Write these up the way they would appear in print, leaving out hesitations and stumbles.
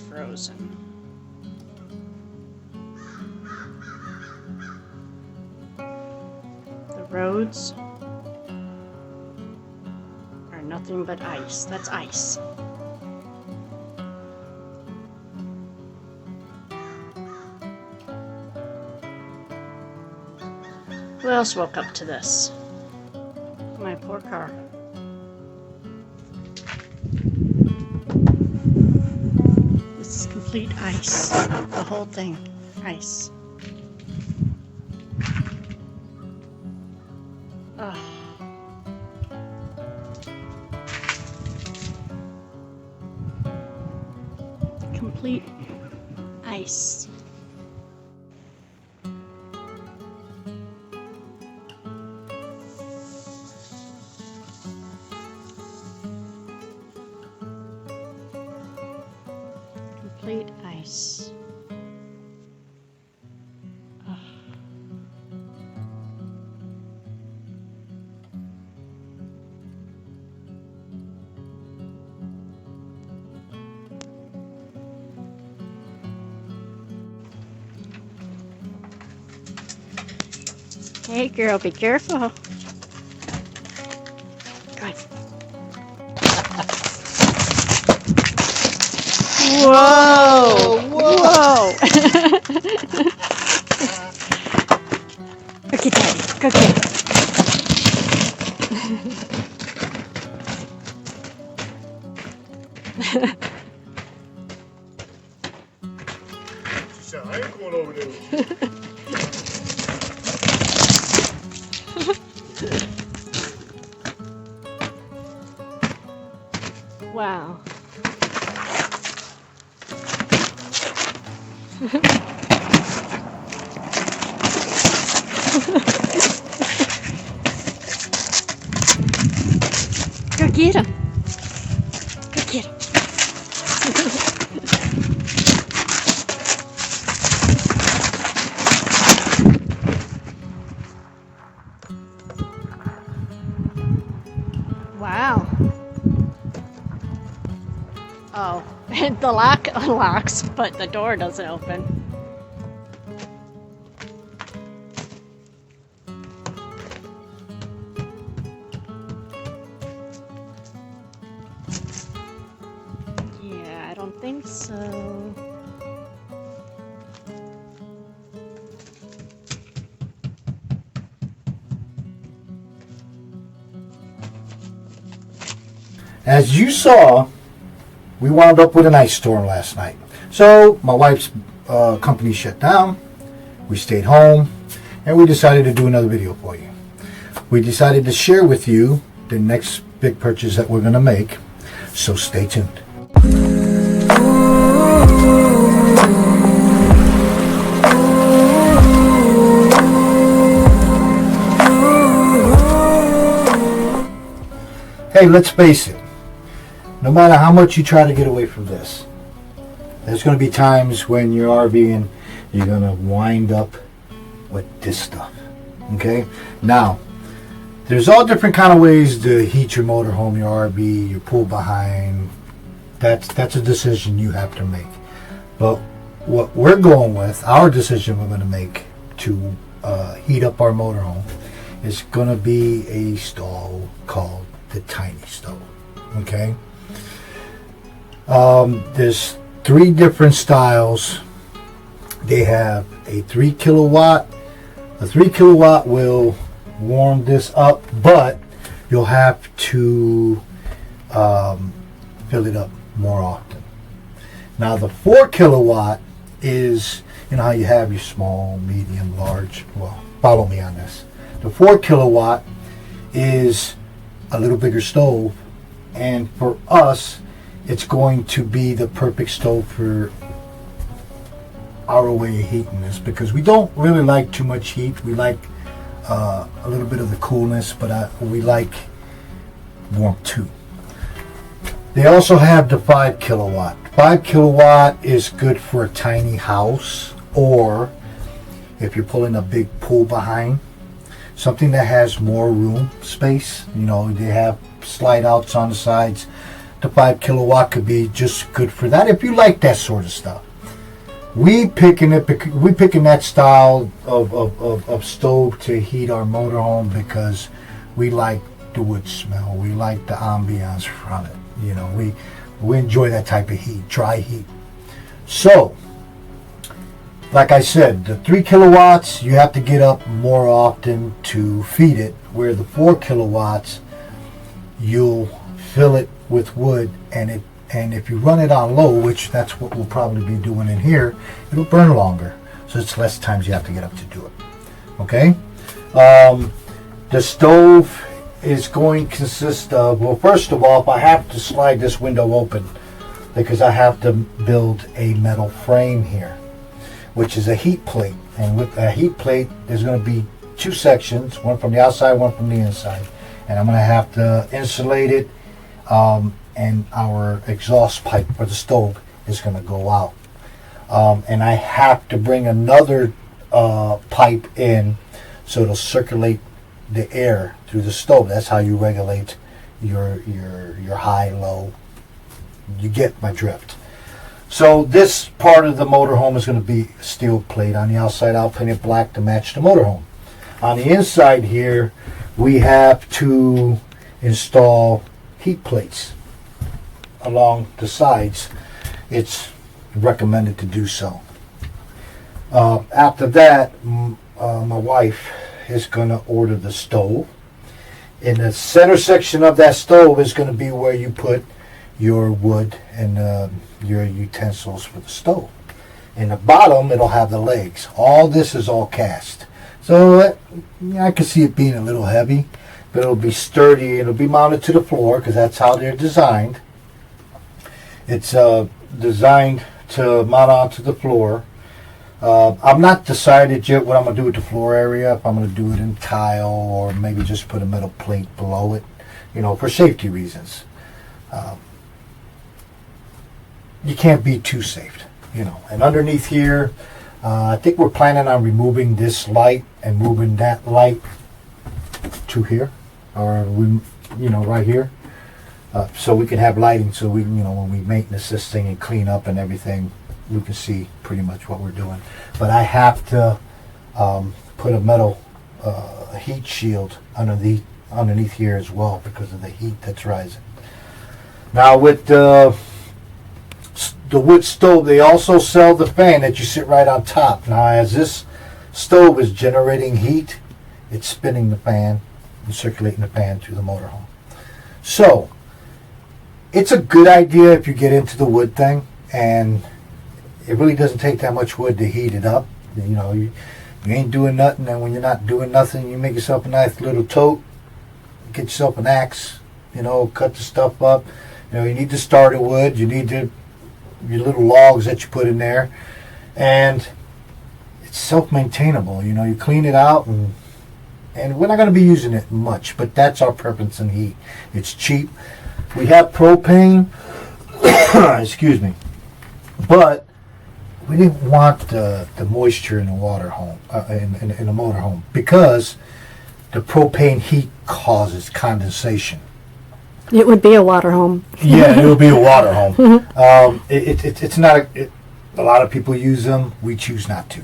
frozen. The roads are nothing but ice. That's ice. Who else woke up to this? My poor car. This is complete ice. The whole thing. Ice. Ugh. Complete ice. Complete ice. Ugh. Hey girl, be careful. Good. Whoa! Whoa! Go get Daddy. Go get him. She said, I ain't going over there. Wow. Go get him. Go get him. Wow. Oh, and the lock unlocks, but the door doesn't open. Yeah, I don't think so. As you saw, we wound up with an ice storm last night. So my wife's company shut down. We stayed home, and we decided to do another video for you. We decided to share with you the next big purchase that we're going to make. So stay tuned. Hey, let's face it. No matter how much you try to get away from this, there's going to be times when you're RVing, you're going to wind up with this stuff. Okay? Now, there's all different kind of ways to heat your motorhome, your RV, your pool behind. That's a decision you have to make. But what we're going with, our decision we're going to make to heat up our motorhome is going to be a stove called the Tiny Stove. Okay? There's 3 different styles. They have a 3 kilowatt. The 3 kilowatt will warm this up, but you'll have to fill it up more often. Now the 4 kilowatt is, you know how you have your small, medium, large. Well, follow me on this. The 4 kilowatt is a little bigger stove, and for us, it's going to be the perfect stove for our way of heating this, because we don't really like too much heat. We like a little bit of the coolness, but we like warmth too. They also have the 5 kilowatt. 5 kilowatt is good for a tiny house, or if you're pulling a big pool behind, something that has more room space. You know, they have slide outs on the sides. to 5 kilowatt could be just good for that if you like that sort of stuff. We picking that style of stove to heat our motorhome because we like the wood smell. We like the ambiance from it. You know, we enjoy that type of heat, dry heat. So, like I said, the 3 kilowatts, you have to get up more often to feed it, where the 4 kilowatts, you'll fill it with wood, and if you run it on low, which that's what we'll probably be doing in here, it'll burn longer. So it's less times you have to get up to do it. Okay? The stove is going to consist of, well, first of all, if I have to slide this window open, because I have to build a metal frame here, which is a heat plate. And with a heat plate, there's going to be 2 sections, one from the outside, one from the inside. And I'm going to have to insulate it, and our exhaust pipe for the stove is going to go out. And I have to bring another pipe in so it'll circulate the air through the stove. That's how you regulate your high, low. You get my drift. So this part of the motorhome is going to be steel plate. On the outside, I'll paint it black to match the motorhome. On the inside here, we have to install heat plates along the sides. It's recommended to do so. After that, my wife is going to order the stove. In the center section of that stove is going to be where you put your wood and your utensils for the stove. In the bottom, it'll have the legs. All this is all cast. So I can see it being a little heavy, but it'll be sturdy. It'll be mounted to the floor because that's how they're designed. It's designed to mount onto the floor. I'm not decided yet what I'm going to do with the floor area, if I'm going to do it in tile or maybe just put a metal plate below it, you know, for safety reasons. You can't be too safe, you know. And underneath here, I think we're planning on removing this light and moving that light to here, or right here, so we can have lighting. So we, when we maintenance this thing and clean up and everything, we can see pretty much what we're doing. But I have to put a metal heat shield underneath here as well because of the heat that's rising. Now with the wood stove, they also sell the fan that you sit right on top. Now as this stove is generating heat, it's spinning the fan and circulating the fan through the motorhome. So it's a good idea if you get into the wood thing, and it really doesn't take that much wood to heat it up. You ain't doing nothing, and when you're not doing nothing, you make yourself a nice little tote, get yourself an axe, cut the stuff up. You need the starter wood, you need your little logs that you put in there, and it's self-maintainable. You clean it out, and we're not going to be using it much, but that's our purpose in heat. It's cheap. We have propane, excuse me, but we didn't want the moisture in the water home, in the motorhome, because the propane heat causes condensation. It would be a water home. Yeah, it would be a water home. It's not. A lot of people use them. We choose not to.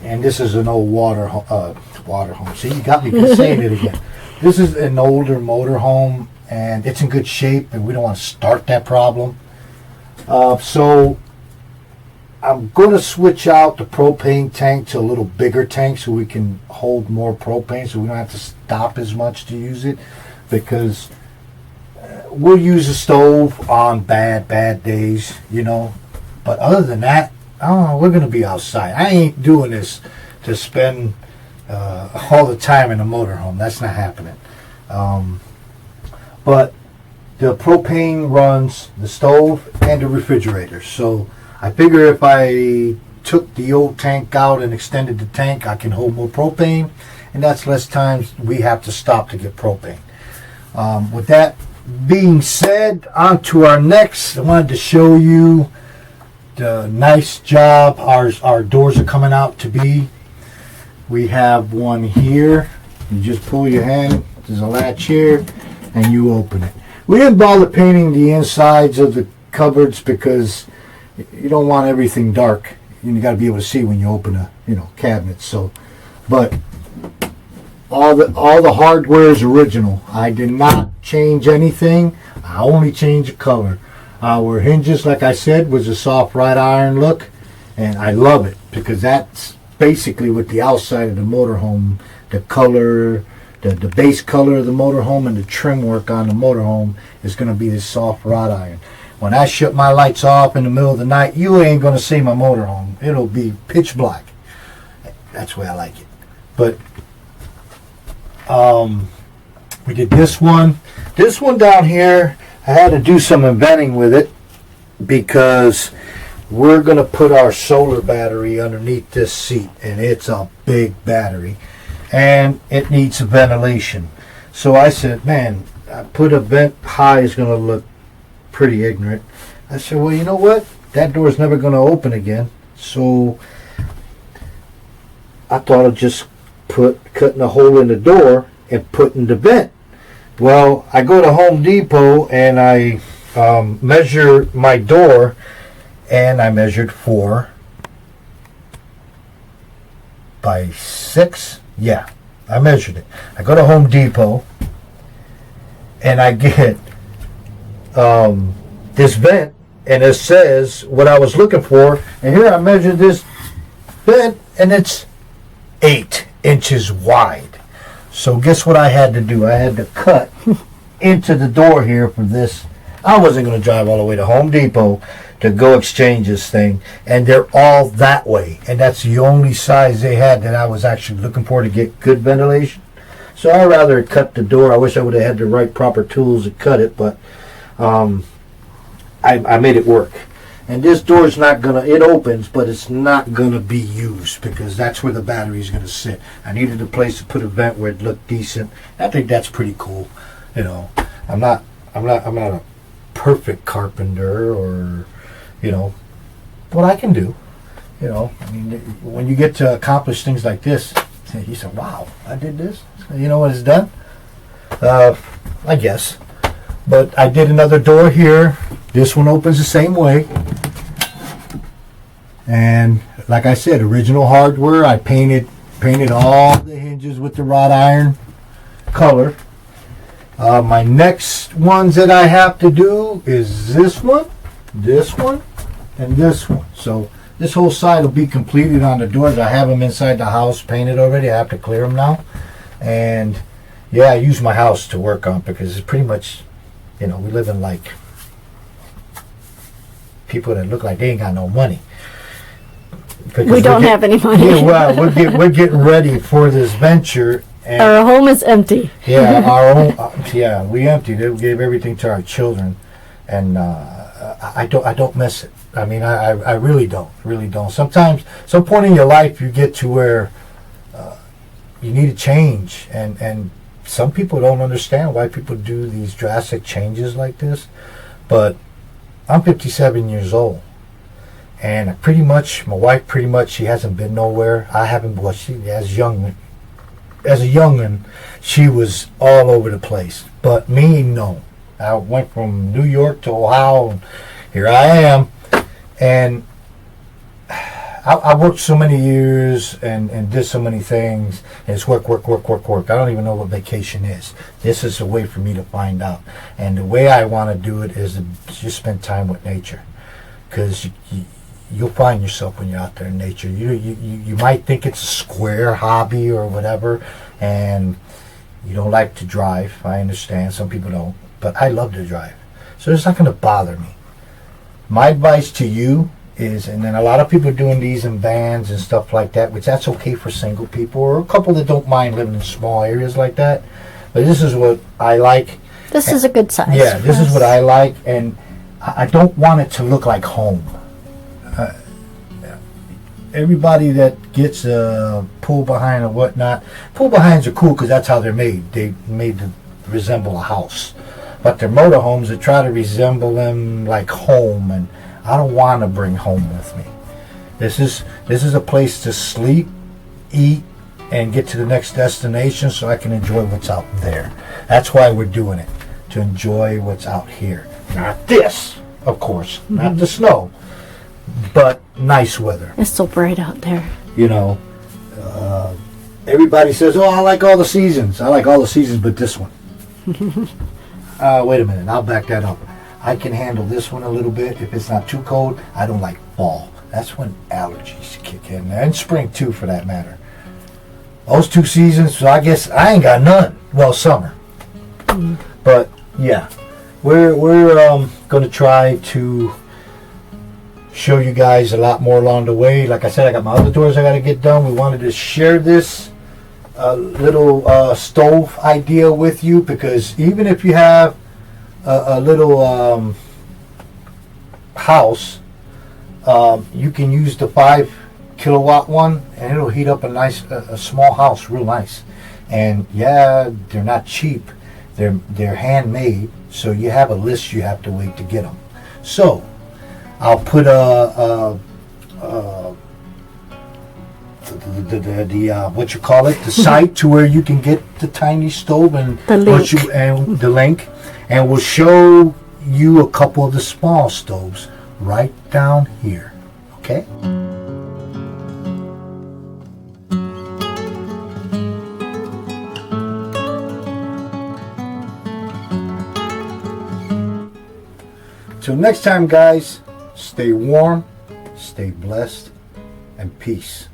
And this is an old water home. See, you got me saying it again. This is an older motor home, and it's in good shape, and we don't want to start that problem. So I'm going to switch out the propane tank to a little bigger tank so we can hold more propane, so we don't have to stop as much to use it, because we'll use a stove on bad days, but other than that, we're going to be outside. I ain't doing this to spend all the time in a motorhome. That's not happening. But the propane runs the stove and the refrigerator, so I figure if I took the old tank out and extended the tank, I can hold more propane, and that's less times we have to stop to get propane. With that being said, on to our next. I wanted to show you the nice job our doors are coming out to be. We have one here. You just pull your hand, there's a latch here, and you open it. We didn't bother painting the insides of the cupboards because you don't want everything dark. You got to be able to see when you open a cabinet. So, but all the hardware is original. I did not change anything. I only changed the color. Our hinges, like I said, was a soft wrought iron look, and I love it because that's basically what the outside of the motorhome, the color, the base color of the motorhome, and the trim work on the motorhome is going to be this soft wrought iron. When I shut my lights off in the middle of the night, you ain't going to see my motorhome. It'll be pitch black. That's the way I like it. But we did this one. This one down here, I had to do some inventing with it because we're going to put our solar battery underneath this seat, and it's a big battery, and it needs some ventilation. So I said, man, I put a vent high is going to look pretty ignorant. I said, well, you know what? That door's never going to open again. So I thought of just cutting a hole in the door and putting the vent. Well, I go to Home Depot and I measure my door, and I measured 4 by 6. Yeah, I measured it. I go to Home Depot and I get this vent, and it says what I was looking for, and here I measured this vent and it's 8 inches wide. So guess what I had to do? I had to cut into the door here for this. I wasn't going to drive all the way to Home Depot to go exchange this thing, and they're all that way, and that's the only size they had that I was actually looking for to get good ventilation. So I'd rather cut the door. I wish I would have had the right proper tools to cut it, but I made it work. And this door's not gonna, it opens, but it's not gonna be used because that's where the battery's gonna sit. I needed a place to put a vent where it looked decent. I think that's pretty cool. I'm not a perfect carpenter, or, what I can do. I mean, when you get to accomplish things like this, you say, wow, I did this. You know what it's done? I guess. But I did another door here. This one opens the same way. And like I said, original hardware. I painted all the hinges with the wrought iron color. My next ones that I have to do is this one, and this one. So this whole side will be completed on the doors. I have them inside the house painted already. I have to clear them now. And yeah, I use my house to work on because it's pretty much, we live in like people that look like they ain't got no money. We don't have any money. Yeah, well, we're getting ready for this venture. And our home is empty. Yeah, our own. We emptied it. We gave everything to our children, and I don't miss it. I mean, I really don't. Sometimes, some point in your life, you get to where you need a change, and some people don't understand why people do these drastic changes like this. But I'm 57 years old. And my wife she hasn't been nowhere. I haven't, as a youngin', she was all over the place. But me, no. I went from New York to Ohio, and here I am. And I worked so many years and did so many things, and it's work. I don't even know what vacation is. This is a way for me to find out. And the way I want to do it is to just spend time with nature. Because you'll find yourself when you're out there in nature. You might think it's a square hobby or whatever, and you don't like to drive. I understand. Some people don't. But I love to drive. So it's not going to bother me. My advice to you is, and then a lot of people are doing these in vans and stuff like that, which that's okay for single people or a couple that don't mind living in small areas like that. But this is what I like. This is a good size. Yeah, this is what I like, and I don't want it to look like home. Everybody that gets a pull behind or whatnot, pull behinds are cool because that's how they're made. They're made to resemble a house. But their motorhomes, they try to resemble them like home, and I don't want to bring home with me. This is a place to sleep, eat, and get to the next destination so I can enjoy what's out there. That's why we're doing it. to enjoy what's out here. Not this, of course, not the snow, but nice weather. It's so bright out there. You know, everybody says, "Oh, I like all the seasons." I like all the seasons, but this one. Wait a minute, I'll back that up. I can handle this one a little bit if it's not too cold. I don't like fall. That's when allergies kick in, and spring too, for that matter. Those 2 seasons, so I guess I ain't got none. Well, summer, but yeah, we're going to try to show you guys a lot more along the way. Like I said, I got my other doors I got to get done. We wanted to share this little stove idea with you, because even if you have a little house, you can use the 5 kilowatt one, and it'll heat up a small house real nice. And yeah, they're not cheap. They're handmade, so you have a list you have to wait to get them. So I'll put what you call it, the site to where you can get the tiny stove, and The link. the link, and we'll show you a couple of the small stoves right down here. Okay. Till next time, guys, stay warm, stay blessed, and peace.